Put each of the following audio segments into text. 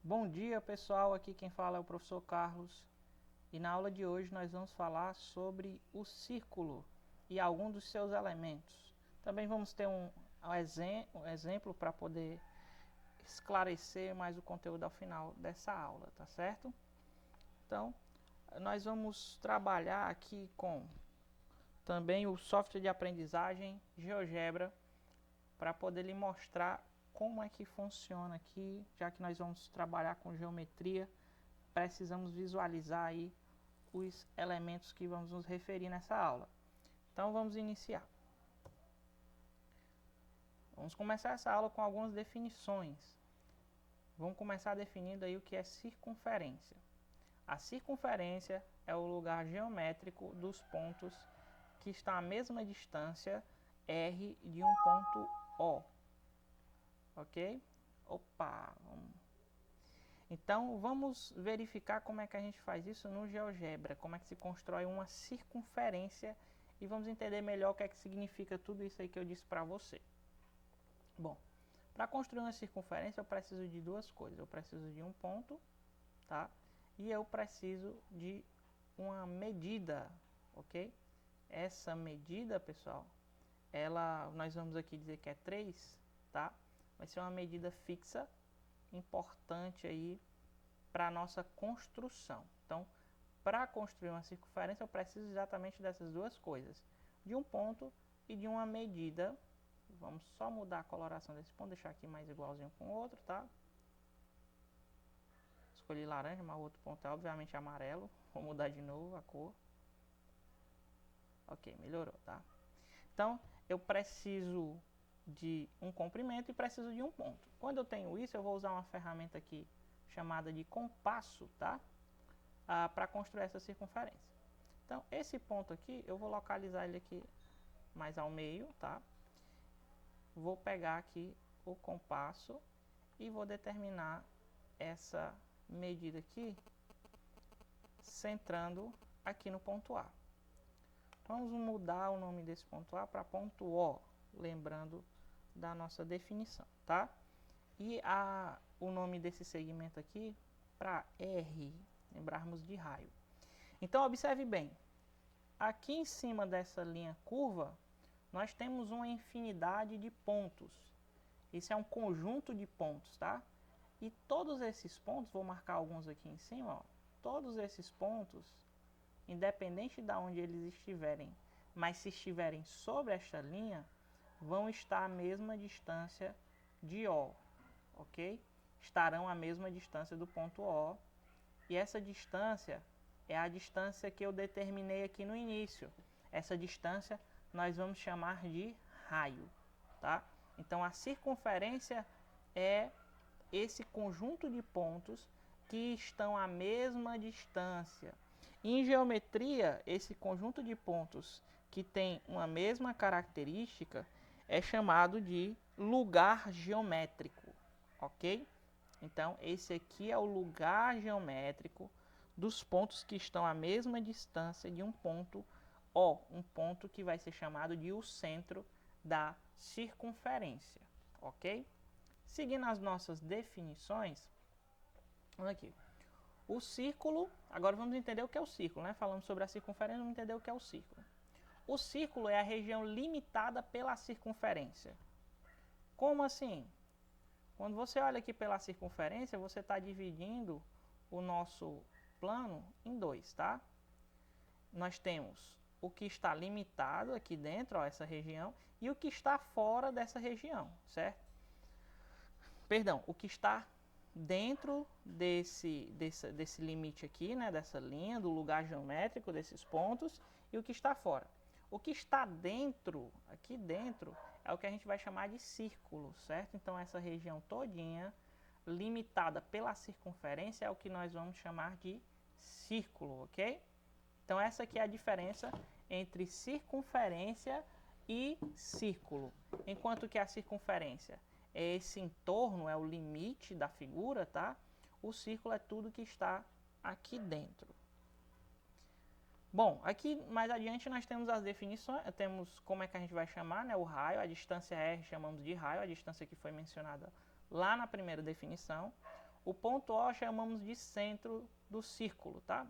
Bom dia pessoal, aqui quem fala é o professor Carlos e na aula de hoje nós vamos falar sobre o círculo e alguns dos seus elementos. Também vamos ter um exemplo para poder esclarecer mais o conteúdo ao final dessa aula, tá certo? Então, nós vamos trabalhar aqui com também o software de aprendizagem GeoGebra para poder lhe mostrar como é que funciona aqui, já que nós vamos trabalhar com geometria, precisamos visualizar aí os elementos que vamos nos referir nessa aula. Então vamos iniciar. Vamos começar essa aula com algumas definições. Vamos começar definindo aí o que é circunferência. A circunferência é o lugar geométrico dos pontos que estão à mesma distância R de um ponto O. Ok? Opa! Então vamos verificar como é que a gente faz isso no GeoGebra, como é que se constrói uma circunferência e vamos entender melhor o que é que significa tudo isso aí que eu disse para você. Bom, para construir uma circunferência eu preciso de duas coisas, eu preciso de um ponto, tá? E eu preciso de uma medida, ok? Essa medida, pessoal, nós vamos aqui dizer que é 3, tá? Vai ser uma medida fixa, importante aí para a nossa construção. Então, para construir uma circunferência, eu preciso exatamente dessas duas coisas. De um ponto e de uma medida. Vamos só mudar a coloração desse ponto, deixar aqui mais igualzinho com o outro, tá? Escolhi laranja, mas o outro ponto é obviamente amarelo. Vou mudar de novo a cor. Ok, melhorou, tá? Então, eu preciso de um comprimento e preciso de um ponto. Quando eu tenho isso, eu vou usar uma ferramenta aqui chamada de compasso, tá? Para construir essa circunferência. Então, esse ponto aqui, eu vou localizar ele aqui mais ao meio, tá? Vou pegar aqui o compasso e vou determinar essa medida aqui, centrando aqui no ponto A. Vamos mudar o nome desse ponto A para ponto O, lembrando da nossa definição, tá? E o nome desse segmento aqui para R, lembrarmos de raio. Então observe bem, aqui em cima dessa linha curva, nós temos uma infinidade de pontos. Isso é um conjunto de pontos, tá? E todos esses pontos, vou marcar alguns aqui em cima, ó, todos esses pontos, independente de onde eles estiverem, mas se estiverem sobre esta linha, vão estar à mesma distância de O, ok? Estarão à mesma distância do ponto O, e essa distância é a distância que eu determinei aqui no início. Essa distância nós vamos chamar de raio, tá? Então a circunferência é esse conjunto de pontos que estão à mesma distância. Em geometria, esse conjunto de pontos que tem uma mesma característica é chamado de lugar geométrico, ok? Então, esse aqui é o lugar geométrico dos pontos que estão à mesma distância de um ponto O, um ponto que vai ser chamado de o centro da circunferência, ok? Seguindo as nossas definições, vamos aqui. O círculo, agora vamos entender o que é o círculo, né? Falamos sobre a circunferência, vamos entender o que é o círculo. O círculo é a região limitada pela circunferência. Como assim? Quando você olha aqui pela circunferência, você está dividindo o nosso plano em dois, tá? Nós temos o que está limitado aqui dentro, ó, essa região, e o que está fora dessa região, certo? Perdão, o que está dentro desse limite aqui, né, dessa linha, do lugar geométrico, desses pontos, e o que está fora. O que está dentro, aqui dentro, é o que a gente vai chamar de círculo, certo? Então essa região todinha, limitada pela circunferência, é o que nós vamos chamar de círculo, ok? Então essa aqui é a diferença entre circunferência e círculo. Enquanto que a circunferência é esse entorno, é o limite da figura, tá? O círculo é tudo que está aqui dentro. Bom, aqui mais adiante nós temos as definições, temos como é que a gente vai chamar, né, o raio, a distância R chamamos de raio, a distância que foi mencionada lá na primeira definição. O ponto O chamamos de centro do círculo, tá?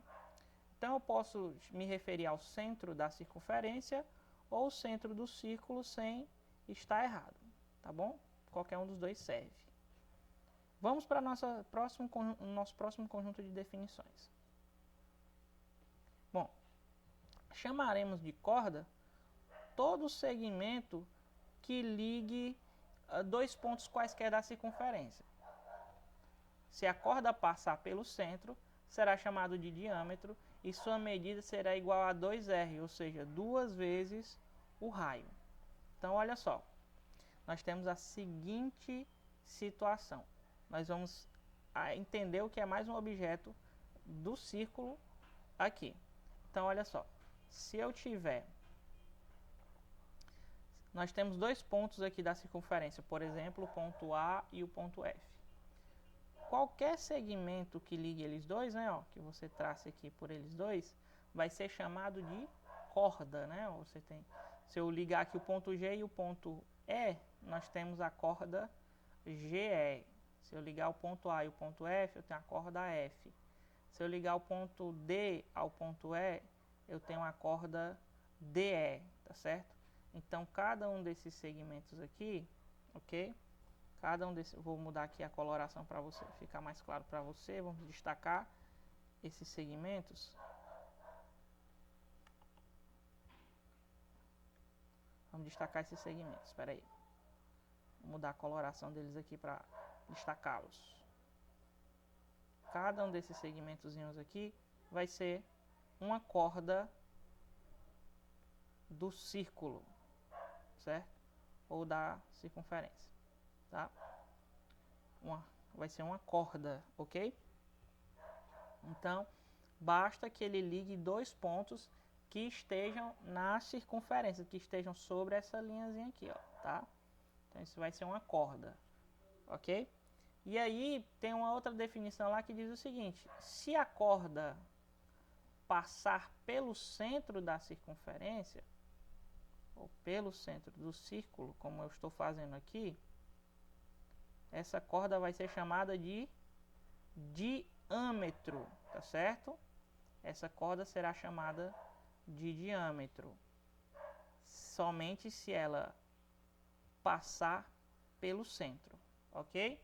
Então eu posso me referir ao centro da circunferência ou centro do círculo sem estar errado, tá bom? Qualquer um dos dois serve. Vamos para nosso próximo conjunto de definições. Bom, chamaremos de corda todo segmento que ligue dois pontos quaisquer da circunferência. Se a corda passar pelo centro, será chamado de diâmetro e sua medida será igual a 2r, ou seja, 2 vezes o raio. Então, olha só, nós temos a seguinte situação. Nós vamos entender o que é mais um objeto do círculo aqui. Então, olha só, se eu tiver... Nós temos dois pontos aqui da circunferência, por exemplo, o ponto A e o ponto F. Qualquer segmento que ligue eles dois, né, ó, que você trace aqui por eles dois, vai ser chamado de corda, né? Você tem, se eu ligar aqui o ponto G e o ponto E, nós temos a corda GE. Se eu ligar o ponto A e o ponto F, eu tenho a corda F. Se eu ligar o ponto D ao ponto E, eu tenho a corda DE, tá certo? Então, cada um desses segmentos aqui, ok? Cada um desses, vou mudar aqui a coloração para você ficar mais claro para você. Vamos destacar esses segmentos. Vamos destacar esses segmentos. Espera aí. Vou mudar a coloração deles aqui para destacá-los. Cada um desses segmentozinhos aqui vai ser uma corda do círculo, certo? Ou da circunferência, tá? Vai ser uma corda, ok? Então, basta que ele ligue dois pontos que estejam na circunferência, que estejam sobre essa linhazinha aqui, ó, tá? Então, isso vai ser uma corda, ok? E aí, tem uma outra definição lá que diz o seguinte: se a corda passar pelo centro da circunferência, ou pelo centro do círculo, como eu estou fazendo aqui, essa corda vai ser chamada de diâmetro, tá certo? Essa corda será chamada de diâmetro somente se ela passar pelo centro, ok?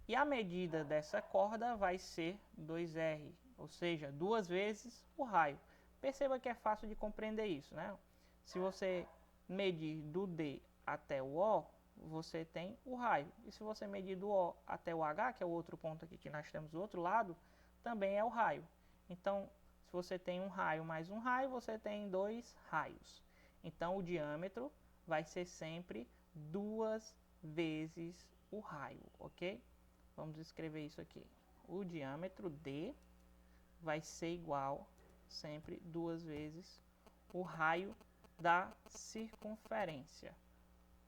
E a medida dessa corda vai ser 2r, ou seja, 2 vezes o raio. Perceba que é fácil de compreender isso, né? Se você medir do D até o O, você tem o raio. E se você medir do O até o H, que é o outro ponto aqui que nós temos do outro lado, também é o raio. Então, se você tem um raio mais um raio, você tem 2 raios. Então, o diâmetro vai ser sempre 2 vezes o raio, ok? Vamos escrever isso aqui. O diâmetro D vai ser igual sempre 2 vezes o raio da circunferência.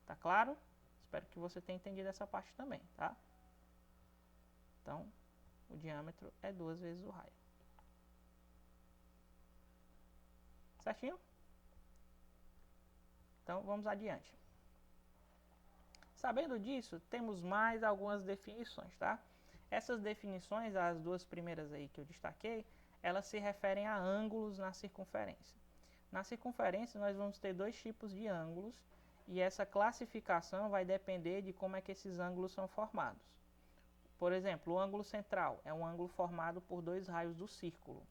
Tá claro? Espero que você tenha entendido essa parte também, tá? Então, o diâmetro é 2 vezes o raio. Certinho? Então, vamos adiante. Sabendo disso, temos mais algumas definições, tá? Essas definições, as duas primeiras aí que eu destaquei, elas se referem a ângulos na circunferência. Na circunferência, nós vamos ter dois tipos de ângulos, e essa classificação vai depender de como é que esses ângulos são formados. Por exemplo, o ângulo central é um ângulo formado por dois raios do círculo.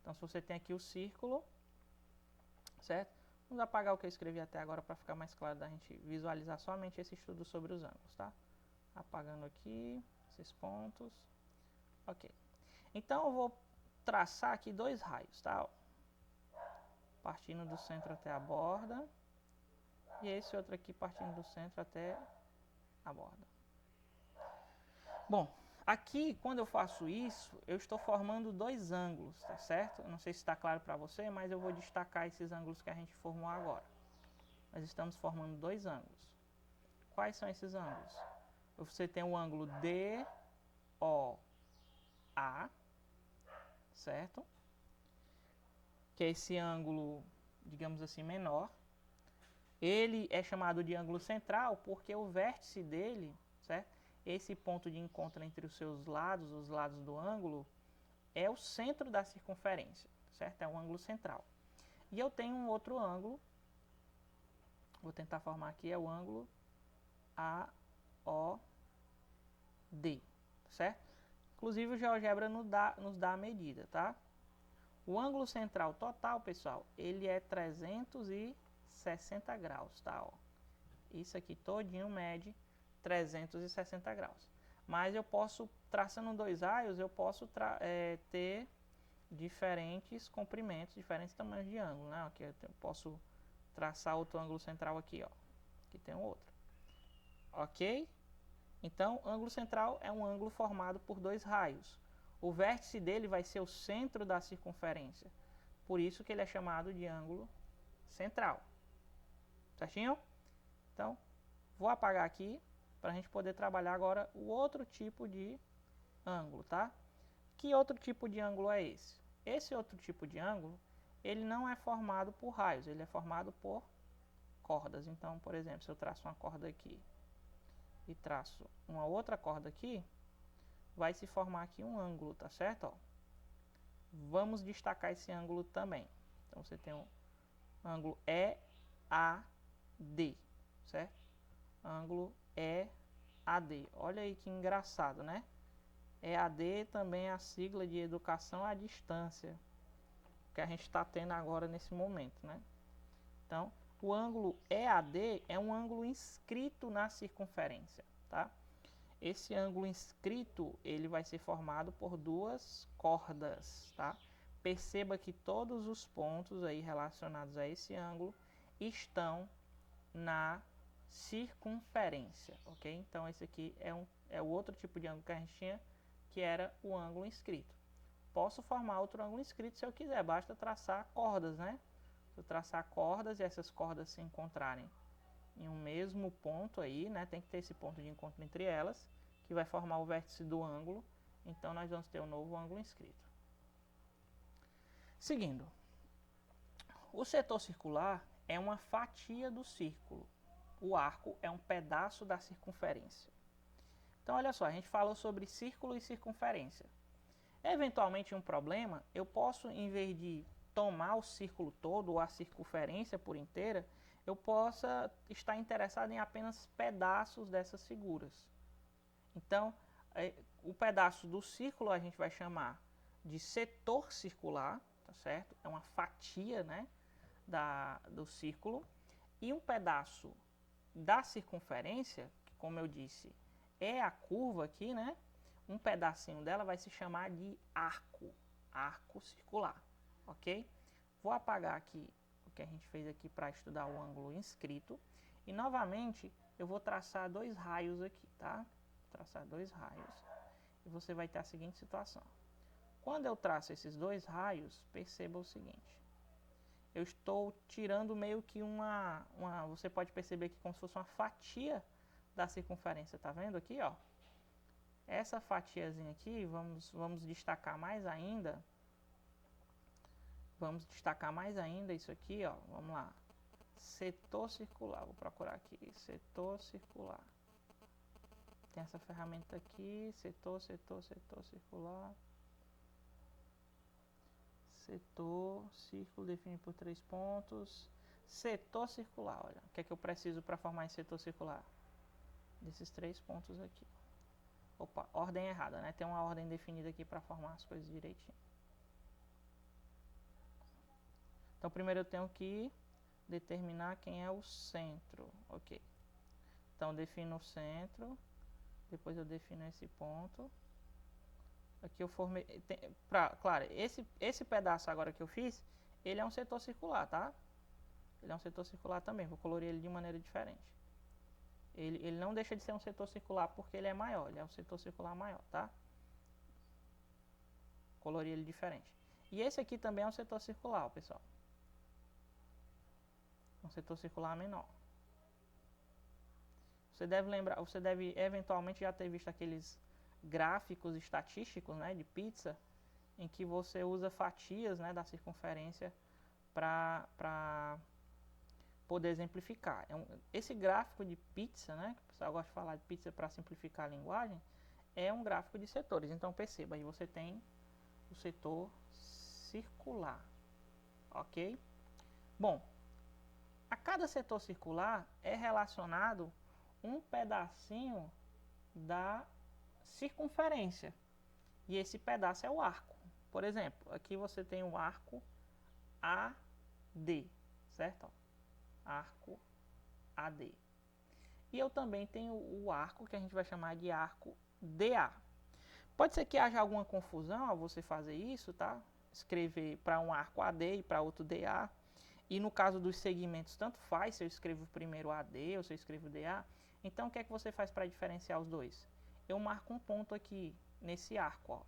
Então, se você tem aqui o círculo, certo? Vamos apagar o que eu escrevi até agora para ficar mais claro da gente visualizar somente esse estudo sobre os ângulos, tá? Apagando aqui esses pontos. Ok. Então, eu vou traçar aqui dois raios, tá? Partindo do centro até a borda. E esse outro aqui partindo do centro até a borda. Bom, aqui quando eu faço isso, eu estou formando dois ângulos, tá certo? Eu não sei se está claro para você, mas eu vou destacar esses ângulos que a gente formou agora. Nós estamos formando dois ângulos. Quais são esses ângulos? Você tem o ângulo DOA, certo? Que é esse ângulo, digamos assim, menor. Ele é chamado de ângulo central porque o vértice dele, certo? esse ponto de encontro entre os seus lados, os lados do ângulo, é o centro da circunferência, certo? É um ângulo central. E eu tenho um outro ângulo, vou tentar formar aqui, é o ângulo AOD, certo? Inclusive o GeoGebra nos dá a medida, tá? O ângulo central total, pessoal, ele é 360 graus, tá? Ó. Isso aqui todinho mede 360 graus. Mas eu posso, traçando dois raios, eu posso ter diferentes comprimentos, diferentes tamanhos de ângulo, né? Aqui eu posso traçar outro ângulo central aqui, ó. Aqui tem um outro. Ok? Então, ângulo central é um ângulo formado por dois raios. O vértice dele vai ser o centro da circunferência. Por isso que ele é chamado de ângulo central. Certinho? Então, vou apagar aqui para a gente poder trabalhar agora o outro tipo de ângulo, tá? Que outro tipo de ângulo é esse? Esse outro tipo de ângulo, ele não é formado por raios, ele é formado por cordas. Então, por exemplo, se eu traço uma corda aqui e traço uma outra corda aqui, vai se formar aqui um ângulo, tá certo? Ó. Vamos destacar esse ângulo também. Então, você tem um ângulo EAD, certo? Ângulo EAD. Olha aí que engraçado, né? EAD também é a sigla de educação à distância, que a gente está tendo agora nesse momento, né? Então, o ângulo EAD é um ângulo inscrito na circunferência, tá? Esse ângulo inscrito, ele vai ser formado por duas cordas, tá? Perceba que todos os pontos aí relacionados a esse ângulo estão na circunferência, ok? Então, esse aqui é o outro tipo de ângulo que a gente tinha, que era o ângulo inscrito. Posso formar outro ângulo inscrito se eu quiser, basta traçar cordas, né? Se eu traçar cordas e essas cordas se encontrarem em um mesmo ponto aí, né? Tem que ter esse ponto de encontro entre elas, que vai formar o vértice do ângulo. Então, nós vamos ter um novo ângulo inscrito. Seguindo. O setor circular é uma fatia do círculo. O arco é um pedaço da circunferência. Então, olha só, a gente falou sobre círculo e circunferência. Eventualmente, um problema, eu posso, em vez de tomar o círculo todo ou a circunferência por inteira, eu possa estar interessado em apenas pedaços dessas figuras. Então, o pedaço do círculo a gente vai chamar de setor circular, tá certo? É uma fatia, né, do círculo. E um pedaço da circunferência, que, como eu disse, é a curva aqui, né? Um pedacinho dela vai se chamar de arco circular, ok? Vou apagar aqui o que a gente fez aqui para estudar o ângulo inscrito. E novamente eu vou traçar dois raios aqui, tá? Vou traçar dois raios. E você vai ter a seguinte situação. Quando eu traço esses dois raios, perceba o seguinte. Eu estou tirando meio que você pode perceber que como se fosse uma fatia da circunferência, tá vendo aqui, ó? Essa fatiazinha aqui, vamos destacar mais ainda. Vamos destacar mais ainda isso aqui, ó. Vamos lá. Setor circular, vou procurar aqui, setor circular. Tem essa ferramenta aqui, setor circular. Setor, círculo definido por 3 pontos. Setor circular, olha. O que é que eu preciso para formar esse setor circular? Desses 3 pontos aqui. Opa, ordem errada, né? Tem uma ordem definida aqui para formar as coisas direitinho. Então, primeiro eu tenho que determinar quem é o centro, ok? Então, defino o centro. Depois eu defino esse ponto. Aqui eu formei... claro, esse pedaço agora que eu fiz, ele é um setor circular, tá? Ele é um setor circular também. Vou colorir ele de maneira diferente. Ele não deixa de ser um setor circular porque ele é maior. Ele é um setor circular maior, tá? Colorir ele diferente. E esse aqui também é um setor circular, pessoal. Um setor circular menor. Você deve eventualmente já ter visto aqueles gráficos estatísticos, né, de pizza, em que você usa fatias, né, da circunferência para poder exemplificar. Esse gráfico de pizza, né, que o pessoal gosta de falar de pizza para simplificar a linguagem, é um gráfico de setores. Então perceba, aí você tem o setor circular, ok? Bom, a cada setor circular é relacionado um pedacinho da circunferência, e esse pedaço é o arco. Por exemplo, aqui você tem o arco AD, certo? Arco AD. E eu também tenho o arco que a gente vai chamar de arco DA. Pode ser que haja alguma confusão ao você fazer isso, tá? Escrever para um arco AD e para outro DA. E no caso dos segmentos, tanto faz se eu escrevo primeiro AD ou se eu escrevo DA. Então, o que é que você faz para diferenciar os dois? Eu marco um ponto aqui nesse arco, ó.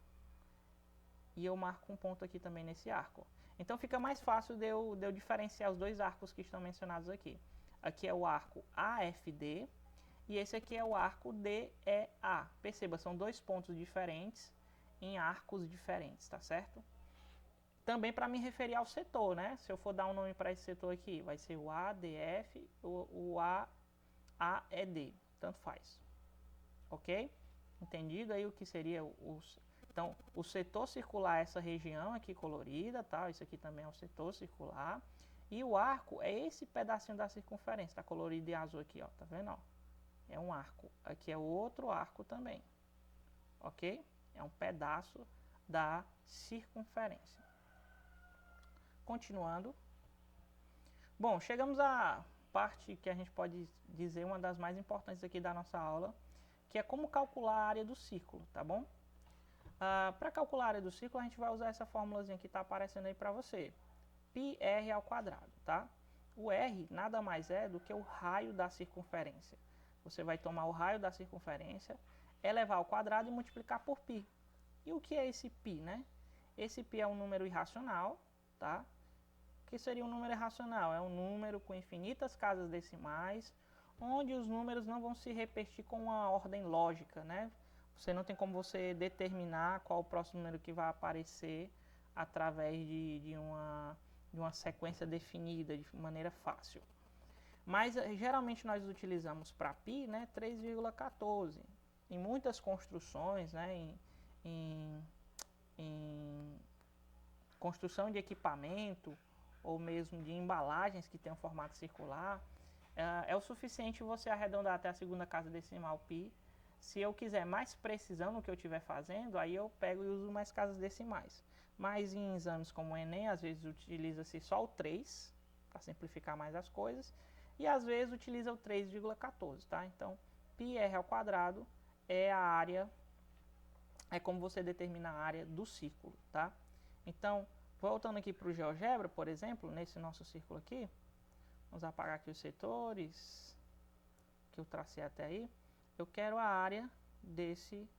E eu marco um ponto aqui também nesse arco. Então, fica mais fácil de eu diferenciar os dois arcos que estão mencionados aqui. Aqui é o arco AFD e esse aqui é o arco DEA. Perceba, são dois pontos diferentes em arcos diferentes, tá certo? Também para me referir ao setor, né? Se eu for dar um nome para esse setor aqui, vai ser o ADF ou o AED, tanto faz. Ok? Entendido aí o que seria então, o setor circular é essa região aqui colorida, tá? Isso aqui também é o setor circular. E o arco é esse pedacinho da circunferência, tá colorido em azul aqui, ó, tá vendo, ó? É um arco. Aqui é outro arco também, ok? É um pedaço da circunferência. Continuando. Bom, chegamos à parte que a gente pode dizer uma das mais importantes aqui da nossa aula, que é como calcular a área do círculo, tá bom? Para calcular a área do círculo, a gente vai usar essa formulazinha que está aparecendo aí para você. πr ao quadrado, tá? O r nada mais é do que o raio da circunferência. Você vai tomar o raio da circunferência, elevar ao quadrado e multiplicar por π. E o que é esse π, né? Esse π é um número irracional, tá? O que seria um número irracional? É um número com infinitas casas decimais, onde os números não vão se repetir com uma ordem lógica, né? Você não tem como você determinar qual o próximo número que vai aparecer através de uma sequência definida de maneira fácil. Mas geralmente nós utilizamos para π, né, 3,14. Em muitas construções, né, em construção de equipamento ou mesmo de embalagens que tem um formato circular, é o suficiente você arredondar até a segunda casa decimal π. Se eu quiser mais precisão no que eu estiver fazendo, aí eu pego e uso mais casas decimais. Mas em exames como o Enem, às vezes utiliza-se só o 3, para simplificar mais as coisas, e às vezes utiliza o 3,14, tá? Então, πr ao quadrado é a área, é como você determina a área do círculo, tá? Então, voltando aqui para o GeoGebra, por exemplo, nesse nosso círculo aqui, vamos apagar aqui os setores que eu tracei até aí. Eu quero a área desse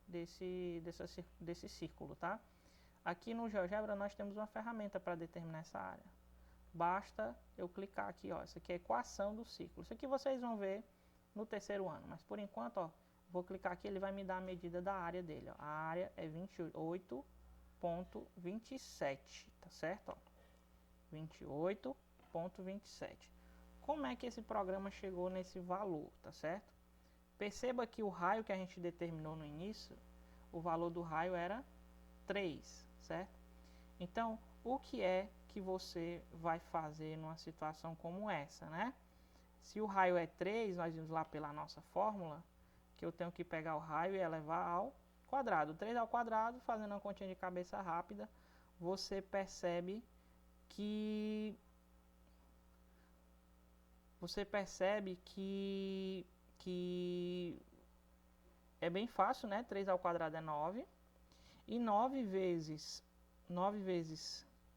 círculo, tá? Aqui no GeoGebra nós temos uma ferramenta para determinar essa área. Basta eu clicar aqui, ó, essa aqui é a equação do círculo. Isso aqui vocês vão ver no terceiro ano, mas por enquanto, ó, vou clicar aqui, ele vai me dar a medida da área dele, ó. A área é 28,27, tá certo? 28,27. Como é que esse programa chegou nesse valor, tá certo? Perceba que o raio que a gente determinou no início, o valor do raio era 3, certo? Então, o que é que você vai fazer numa situação como essa, né? Se o raio é 3, nós vamos lá pela nossa fórmula, que eu tenho que pegar o raio e elevar ao quadrado. 3 ao quadrado, fazendo uma continha de cabeça rápida, você percebe que é bem fácil, né? 3 ao quadrado é 9. E 9 vezes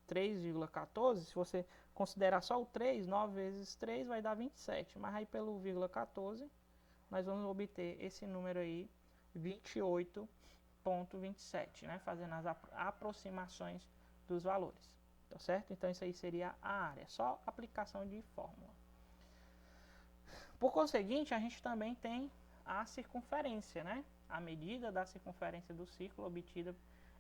3,14, se você considerar só o 3, 9 vezes 3 vai dar 27. Mas aí pelo vírgula 14, nós vamos obter esse número aí, 28,27, né? Fazendo as aproximações dos valores, tá certo? Então isso aí seria a área, só aplicação de fórmula. Por conseguinte, a gente também tem a circunferência, né? A medida da circunferência do círculo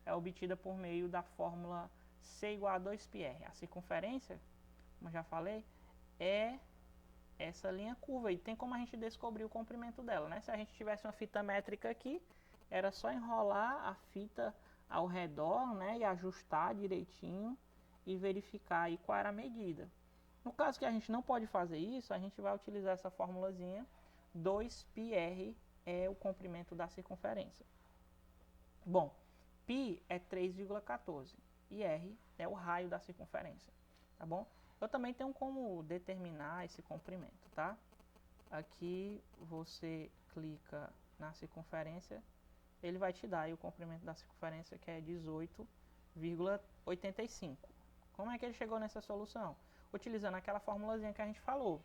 é obtida por meio da fórmula C igual a 2πr. A circunferência, como eu já falei, é essa linha curva. E tem como a gente descobrir o comprimento dela, né? Se a gente tivesse uma fita métrica aqui, era só enrolar a fita ao redor, né? E ajustar direitinho e verificar aí qual era a medida. No caso que a gente não pode fazer isso, a gente vai utilizar essa formulazinha. 2πr é o comprimento da circunferência. Bom, π é 3,14 e r é o raio da circunferência, tá bom? Eu também tenho como determinar esse comprimento, tá? Aqui você clica na circunferência, ele vai te dar aí o comprimento da circunferência, que é 18,85. Como é que ele chegou nessa solução? Utilizando aquela formulazinha que a gente falou.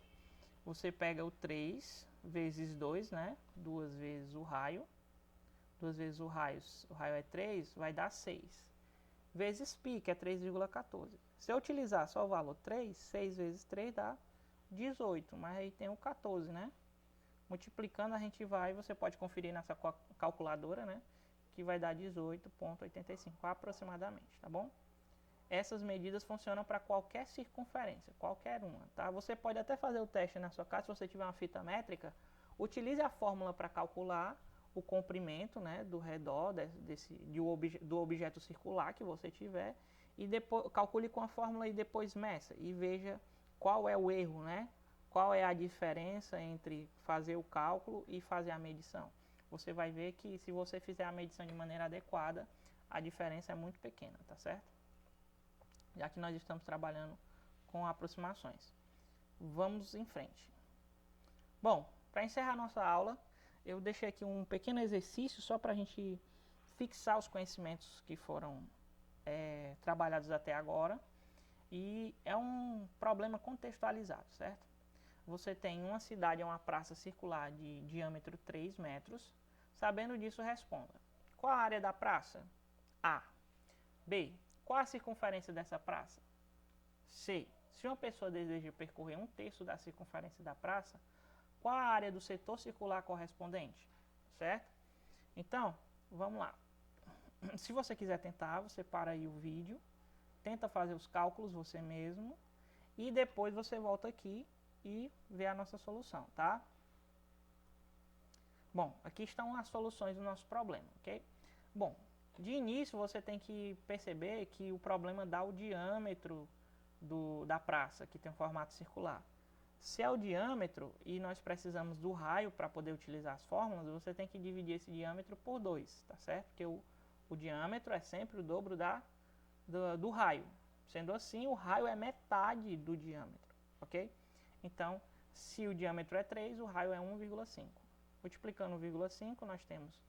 Você pega o 3 vezes 2, né? 2 vezes o raio. 2 vezes o raio é 3, vai dar 6. Vezes π, que é 3,14. Se eu utilizar só o valor 3, 6 vezes 3 dá 18, mas aí tem o 14, né? Multiplicando a gente vai, você pode conferir nessa calculadora, né? Que vai dar 18,85 aproximadamente, tá bom? Essas medidas funcionam para qualquer circunferência, qualquer uma, tá? Você pode até fazer o teste na sua casa, se você tiver uma fita métrica, utilize a fórmula para calcular o comprimento, né, do redor do objeto circular que você tiver, e depois calcule com a fórmula e depois meça e veja qual é o erro, né? Qual é a diferença entre fazer o cálculo e fazer a medição. Você vai ver que se você fizer a medição de maneira adequada, a diferença é muito pequena, tá certo? Já que nós estamos trabalhando com aproximações. Vamos em frente. Bom, para encerrar nossa aula, eu deixei aqui um pequeno exercício só para a gente fixar os conhecimentos que foram trabalhados até agora. E é um problema contextualizado, certo? Você tem uma cidade, uma praça circular de diâmetro 3 metros. Sabendo disso, responda. Qual a área da praça? A. B. Qual a circunferência dessa praça? C. Se uma pessoa deseja percorrer 1/3 da circunferência da praça, qual a área do setor circular correspondente? Certo? Então, vamos lá. Se você quiser tentar, você para aí o vídeo, tenta fazer os cálculos você mesmo e depois você volta aqui e vê a nossa solução, tá? Bom, aqui estão as soluções do nosso problema, ok? Bom, de início você tem que perceber que o problema dá o diâmetro da praça, que tem um formato circular. Se é o diâmetro e nós precisamos do raio para poder utilizar as fórmulas, você tem que dividir esse diâmetro por 2, tá certo? Porque o diâmetro é sempre o dobro do raio. Sendo assim, o raio é metade do diâmetro, ok? Então, se o diâmetro é 3, o raio é 1,5. Multiplicando 1,5, nós temos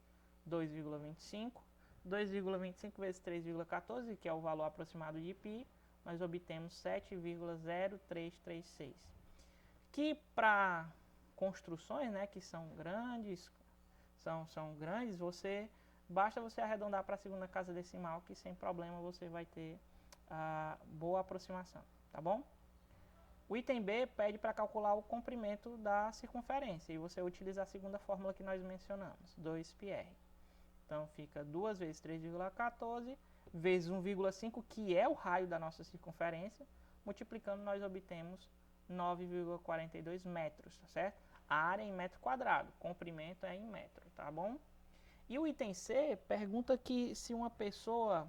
2,25. 2,25 vezes 3,14, que é o valor aproximado de π, nós obtemos 7,0336. Que para construções, né, que são grandes, basta você arredondar para a segunda casa decimal, que sem problema você vai ter boa aproximação, tá bom? O item B pede para calcular o comprimento da circunferência, e você utiliza a segunda fórmula que nós mencionamos, 2πr. Então fica 2 vezes 3,14 vezes 1,5, que é o raio da nossa circunferência. Multiplicando, nós obtemos 9,42 metros, tá certo? A área é em metro quadrado, comprimento é em metro, tá bom? E o item C pergunta que se uma pessoa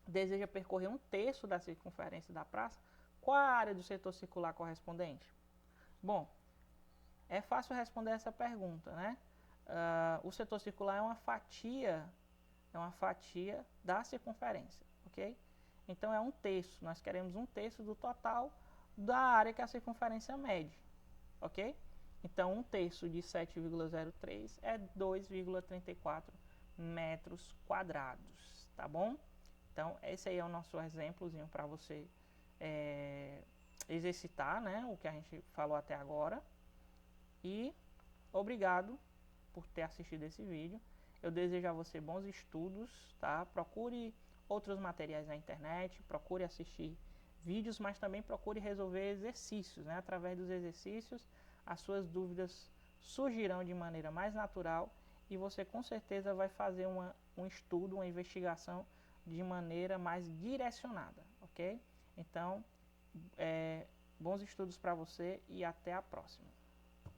deseja percorrer 1/3 da circunferência da praça, qual a área do setor circular correspondente? Bom, é fácil responder essa pergunta, né? O setor circular é uma fatia da circunferência, ok? Então é 1/3, nós queremos 1/3 do total da área que a circunferência mede, ok? Então 1/3 de 7,03 é 2,34 metros quadrados, tá bom? Então esse aí é o nosso exemplozinho para você exercitar, né, o que a gente falou até agora. E obrigado por ter assistido esse vídeo. Eu desejo a você bons estudos, tá? Procure outros materiais na internet, procure assistir vídeos, mas também procure resolver exercícios, né? Através dos exercícios, as suas dúvidas surgirão de maneira mais natural e você com certeza vai fazer um estudo, uma investigação de maneira mais direcionada, ok? Então, Bons estudos para você e até a próxima.